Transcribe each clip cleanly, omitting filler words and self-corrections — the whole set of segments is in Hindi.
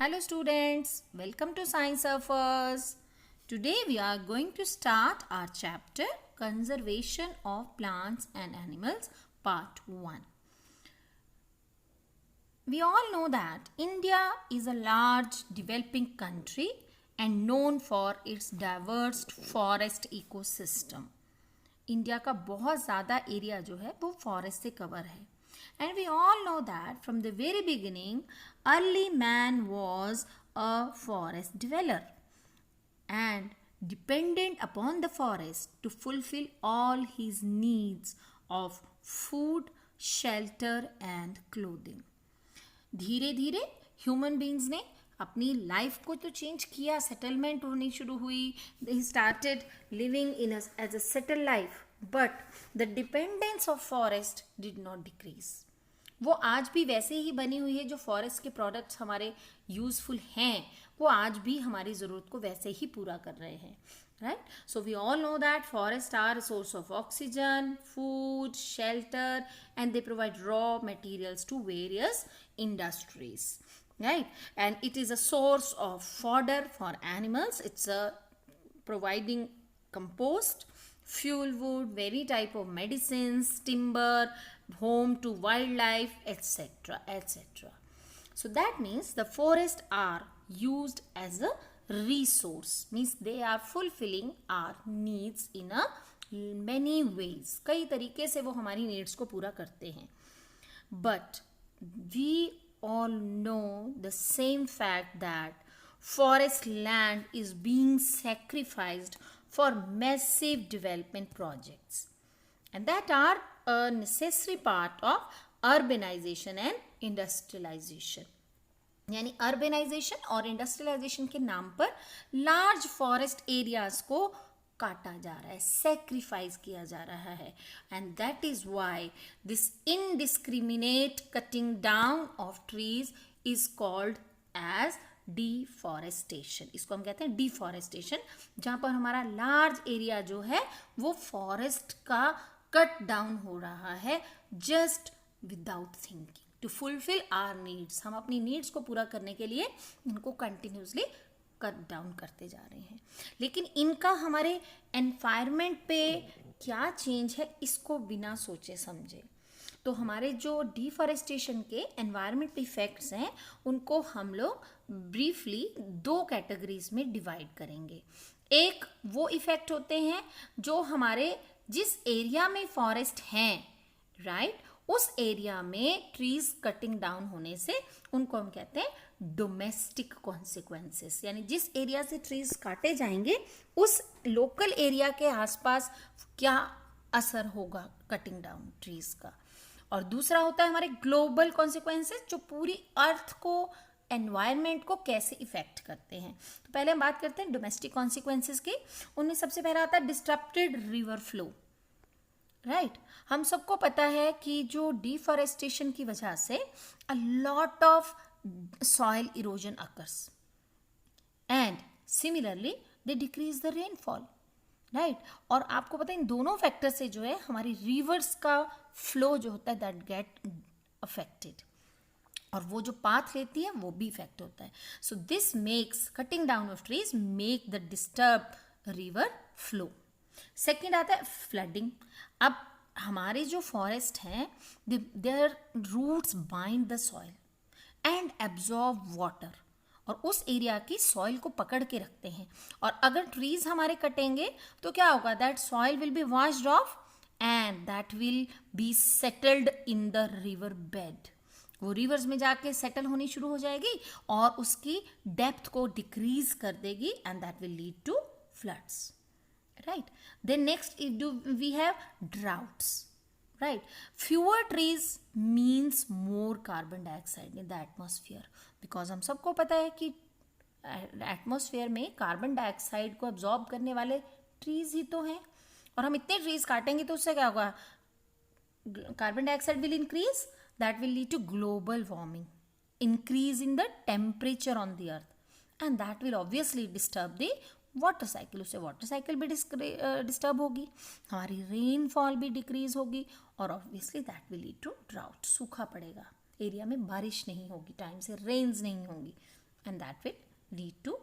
Hello students, welcome to Science Surfers. Today we are going to start our chapter Conservation of Plants and Animals Part 1. We all know that India is a large developing country and known for its diverse forest ecosystem. India का बहुत ज़्यादा एरिया जो है वो फॉरेस्ट से कवर है. And we all know that from the very beginning, early man was a forest dweller and dependent upon the forest to fulfill all his needs of food, shelter and clothing. धीरे धीरे ह्यूमन बींग्स ने अपनी लाइफ को तो चेंज किया, सेटलमेंट होनी शुरू हुई, they started living in as a settle life, but the dependence of forest did not decrease. वो आज भी वैसे ही बनी हुई है. जो फॉरेस्ट के प्रोडक्ट्स हमारे यूजफुल हैं वो आज भी हमारी ज़रूरत को वैसे ही पूरा कर रहे हैं. Right, so we all know that forest are a source of oxygen, food, shelter and they provide raw materials to various industries. Right, and it is a source of fodder for animals. It's a providing compost, fuel wood, very type of medicines, timber, home to wildlife, etc., etc. So that means the forests are used as a resource, means they are fulfilling our needs in a many ways. कई तरीके से वो हमारी needs को पूरा करते हैं. But we all know the same fact that forest land is being sacrificed for massive development projects, and that are a necessary part of urbanization and industrialization. यानी अर्बनाइजेशन और इंडस्ट्रियलाइजेशन के नाम पर लार्ज फॉरेस्ट एरियाज को काटा जा रहा है, सेक्रीफाइस किया जा रहा है. And that is why this indiscriminate cutting down of trees is called as deforestation. इसको हम कहते हैं डिफॉरेस्टेशन, जहां पर हमारा लार्ज एरिया जो है वो फॉरेस्ट का कट डाउन हो रहा है just without thinking to fulfil our needs. हम अपनी नीड्स को पूरा करने के लिए इनको कंटिन्यूसली कट डाउन करते जा रहे हैं. लेकिन इनका हमारे एनवायरनमेंट पे क्या चेंज है इसको बिना सोचे समझे, तो हमारे जो डिफॉरेस्टेशन के एनवायरनमेंट पे इफेक्ट्स हैं उनको हम लोग ब्रीफली दो कैटेगरीज में डिवाइड करेंगे. एक वो इफेक्ट होते हैं जो हमारे जिस एरिया में फॉरेस्ट हैं, राइट, उस एरिया में ट्रीज कटिंग डाउन होने से उनको हम कहते हैं डोमेस्टिक कॉन्सिक्वेंसेस. यानी जिस एरिया से ट्रीज काटे जाएंगे उस लोकल एरिया के आसपास क्या असर होगा कटिंग डाउन ट्रीज का. और दूसरा होता है हमारे ग्लोबल कॉन्सिक्वेंसेस, जो पूरी अर्थ को, एनवायरनमेंट को कैसे इफेक्ट करते हैं. तो पहले हम बात करते हैं डोमेस्टिक कॉन्सिक्वेंसेस की. उनमें सबसे पहला आता है डिस्टर्प्टेड रिवर फ्लो. राइट, हम सबको पता है कि जो डिफॉरेस्टेशन की वजह से a lot of soil erosion occurs and similarly they decrease the rainfall. Right, और आपको पता है इन दोनों फैक्टर से जो है हमारी रिवर्स का फ्लो जो होता है दैट गेट अफेक्टेड, और वो जो पाथ लेती है वो भी इफेक्ट होता है. So this makes cutting down of trees make the disturb river flow. Second आता है फ्लडिंग. अब हमारे जो फॉरेस्ट हैं their roots bind the soil and absorb water, और उस एरिया की सॉइल को पकड़ के रखते हैं. और अगर ट्रीज हमारे कटेंगे तो क्या होगा, that soil will be washed of and that will be settled in the river bed. वो रिवर्स में जाके सेटल होनी शुरू हो जाएगी और उसकी डेप्थ को डिक्रीज कर देगी and that will lead to floods. Right, then next we have droughts. Right, fewer trees means more carbon dioxide in the atmosphere, because हम सबको पता है कि एटमॉस्फेयर में कार्बन डाइऑक्साइड को अब्जॉर्ब करने वाले ट्रीज ही तो हैं, और हम इतने ट्रीज काटेंगे तो उससे क्या होगा, carbon dioxide will increase, that will lead to global warming, increase in the temperature on the earth, and that will obviously disturb the water cycle. उससे वाटर साइकिल भी डिस्टर्ब होगी, हमारी रेनफॉल भी डिक्रीज होगी, और obviously that will lead to drought. सूखा पड़ेगा, एरिया में बारिश नहीं होगी, टाइम से रेन्स नहीं होंगी. and that will lead to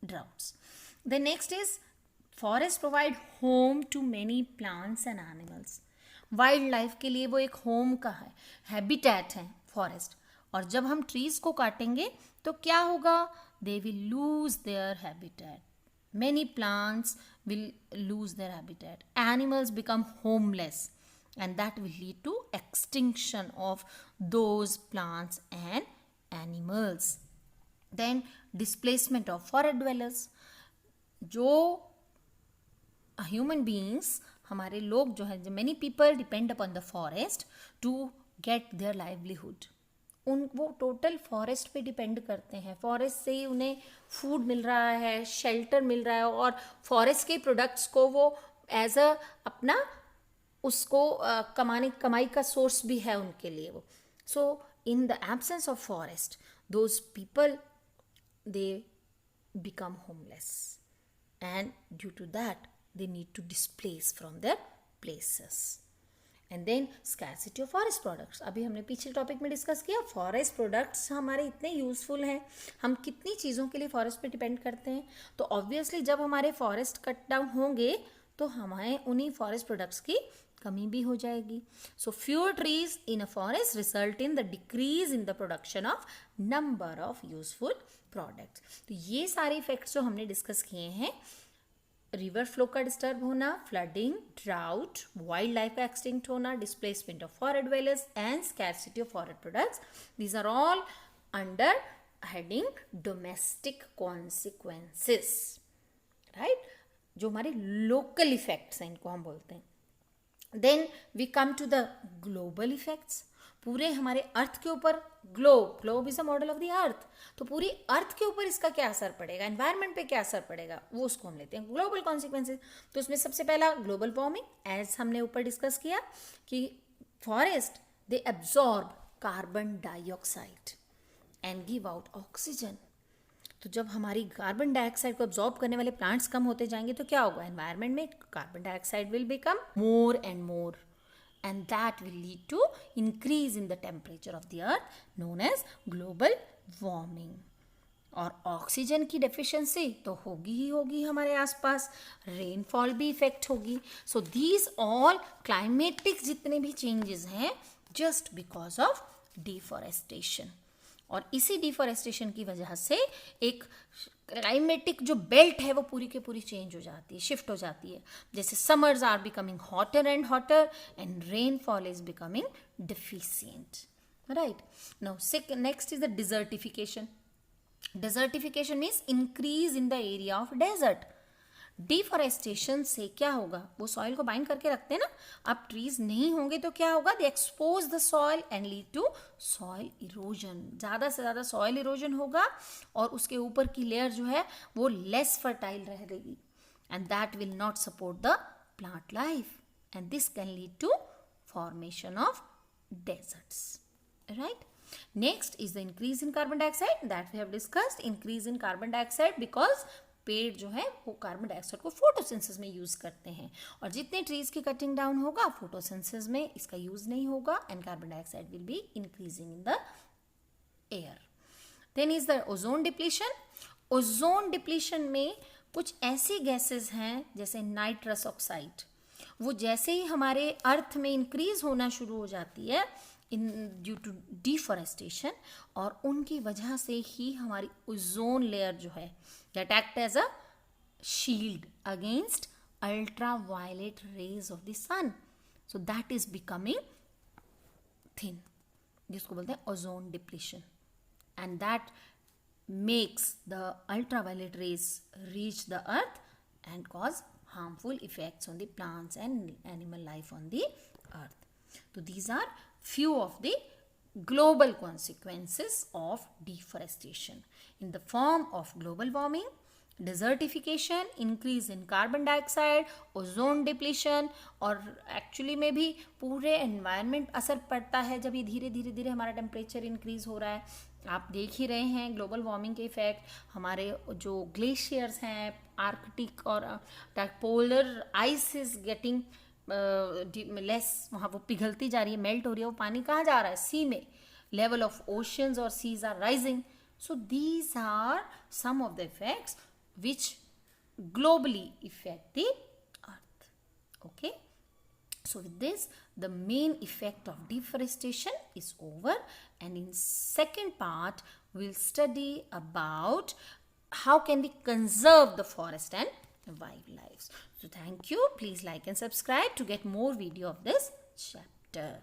droughts. The next is forest provide home to many plants and animals. Wild life के लिए वो एक होम का है, हैबिटेट है फॉरेस्ट. और जब हम ट्रीज को काटेंगे तो क्या होगा? They will lose their habitat. Many plants will lose their habitat. Animals become homeless, and that will lead to extinction of those plants and animals. Then displacement of forest dwellers. जो human beings, हमारे लोग जो है, many people depend upon the forest to get their livelihood. वो टोटल फॉरेस्ट पे डिपेंड करते हैं. फॉरेस्ट से ही उन्हें फूड मिल रहा है, शेल्टर मिल रहा है, और फॉरेस्ट के प्रोडक्ट्स को वो एज अ अपना उसको कमाई का सोर्स भी है उनके लिए वो. So in the absence of forest those people they become homeless, and due to that they need to displace from their places. And then scarcity of forest products. अभी हमने पिछले टॉपिक में डिस्कस किया फॉरेस्ट प्रोडक्ट्स हमारे इतने यूजफुल हैं, हम कितनी चीज़ों के लिए फॉरेस्ट पे डिपेंड करते हैं. तो ऑब्वियसली जब हमारे फॉरेस्ट कट डाउन होंगे तो हमें उन्हीं फॉरेस्ट प्रोडक्ट्स की कमी भी हो जाएगी. So fewer trees in a forest result in the decrease in the production of number of useful products. तो ये सारे इफेक्ट्स जो हमने डिस्कस किए हैं, रिवर फ्लो का डिस्टर्ब होना, फ्लडिंग, ड्राउट, वाइल्ड लाइफ का एक्सटिंक्ट होना, displacement of forest dwellers and scarcity of forest products, these are all under heading domestic consequences, right, जो हमारे लोकल इफेक्ट्स हैं, इनको हम बोलते हैं. Then we come to the global effects. पूरे हमारे अर्थ के ऊपर, globe is a model of the earth, तो पूरी अर्थ के ऊपर इसका क्या असर पड़ेगा, एनवायरनमेंट पे क्या असर पड़ेगा, वो उसको हम लेते हैं ग्लोबल कॉन्सिक्वेंसेज. तो उसमें सबसे पहला ग्लोबल वार्मिंग, एज हमने ऊपर डिस्कस किया कि forest they absorb carbon dioxide and give out oxygen. तो जब हमारी कार्बन डाइऑक्साइड को एब्जॉर्ब करने वाले प्लांट्स कम होते जाएंगे तो क्या होगा, एनवायरनमेंट में carbon dioxide will become more and more, and that will lead to increase in the temperature of the earth known as global warming. और ऑक्सीजन की डेफिशिएंसी तो होगी ही होगी हमारे आसपास, रेनफॉल भी इफेक्ट होगी. सो दीज ऑल क्लाइमेटिक जितने भी चेंजेस हैं जस्ट बिकॉज ऑफ डिफॉरेस्टेशन. और इसी डिफॉरेस्टेशन की वजह से एक क्लाइमेटिक जो बेल्ट है वो पूरी के पूरी चेंज हो जाती है, शिफ्ट हो जाती है. जैसे summers are becoming hotter and rainfall is becoming deficient, right. Now next is the desertification. Desertification means increase in the area of desert. Deforestation से क्या होगा, वो सॉइल को बाइंड करके रखते हैं ना. अब ट्रीज नहीं होंगे तो क्या होगा, they expose the soil and lead to soil erosion. ज़्यादा से ज़्यादा सॉइल इरोजन होगा और उसके ऊपर की लेयर जो है वो लेस फर्टाइल रहेगी, and that will not support the plant life, and this can lead to formation of deserts, right. Next is the increase in carbon dioxide that we have discussed. Increase in carbon dioxide because पेड़ जो है वो कार्बन डाइऑक्साइड को फोटोसिंथेसिस में यूज करते हैं, और जितने ट्रीज की कटिंग डाउन होगा फोटोसिंथेसिस में इसका यूज नहीं होगा, and carbon dioxide will be increasing in the air. Then is the ozone depletion. Ozone depletion में कुछ ऐसी गैसेस हैं जैसे नाइट्रस ऑक्साइड, वो जैसे ही हमारे अर्थ में इंक्रीज होना शुरू हो जाती है इन ड्यू टू डिफॉरेस्टेशन, और उनकी वजह से ही हमारी ओजोन लेयर जो है that act as a shield against ultraviolet rays of the sun, so that is becoming thin, जिसको बोलते हैं ozone depletion, and that makes the ultraviolet rays reach the earth and cause harmful effects on the plants and animal life on the earth. So these are few of the global consequences of deforestation in the form of global warming, desertification, increase in carbon dioxide, ozone depletion, और एक्चुअली में भी पूरे एनवायरनमेंट असर पड़ता है जब ये धीरे धीरे धीरे हमारा टेम्परेचर इंक्रीज हो रहा है. आप देख ही रहे हैं ग्लोबल वार्मिंग के इफेक्ट. हमारे जो ग्लेशियर्स हैं, आर्कटिक और polar ice is getting less, वहाँ वो पिघलती जा रही है, मेल्ट हो रही है, वो पानी कहाँ जा रहा है, सी में. लेवल ऑफ ओशंस और seas are rising, So these are some of the effects which globally affect the earth. Okay. So with this, the main effect of deforestation is over, and in second part we'll study about how can we conserve the forest and wildlife. So thank you. Please like and subscribe to get more video of this chapter.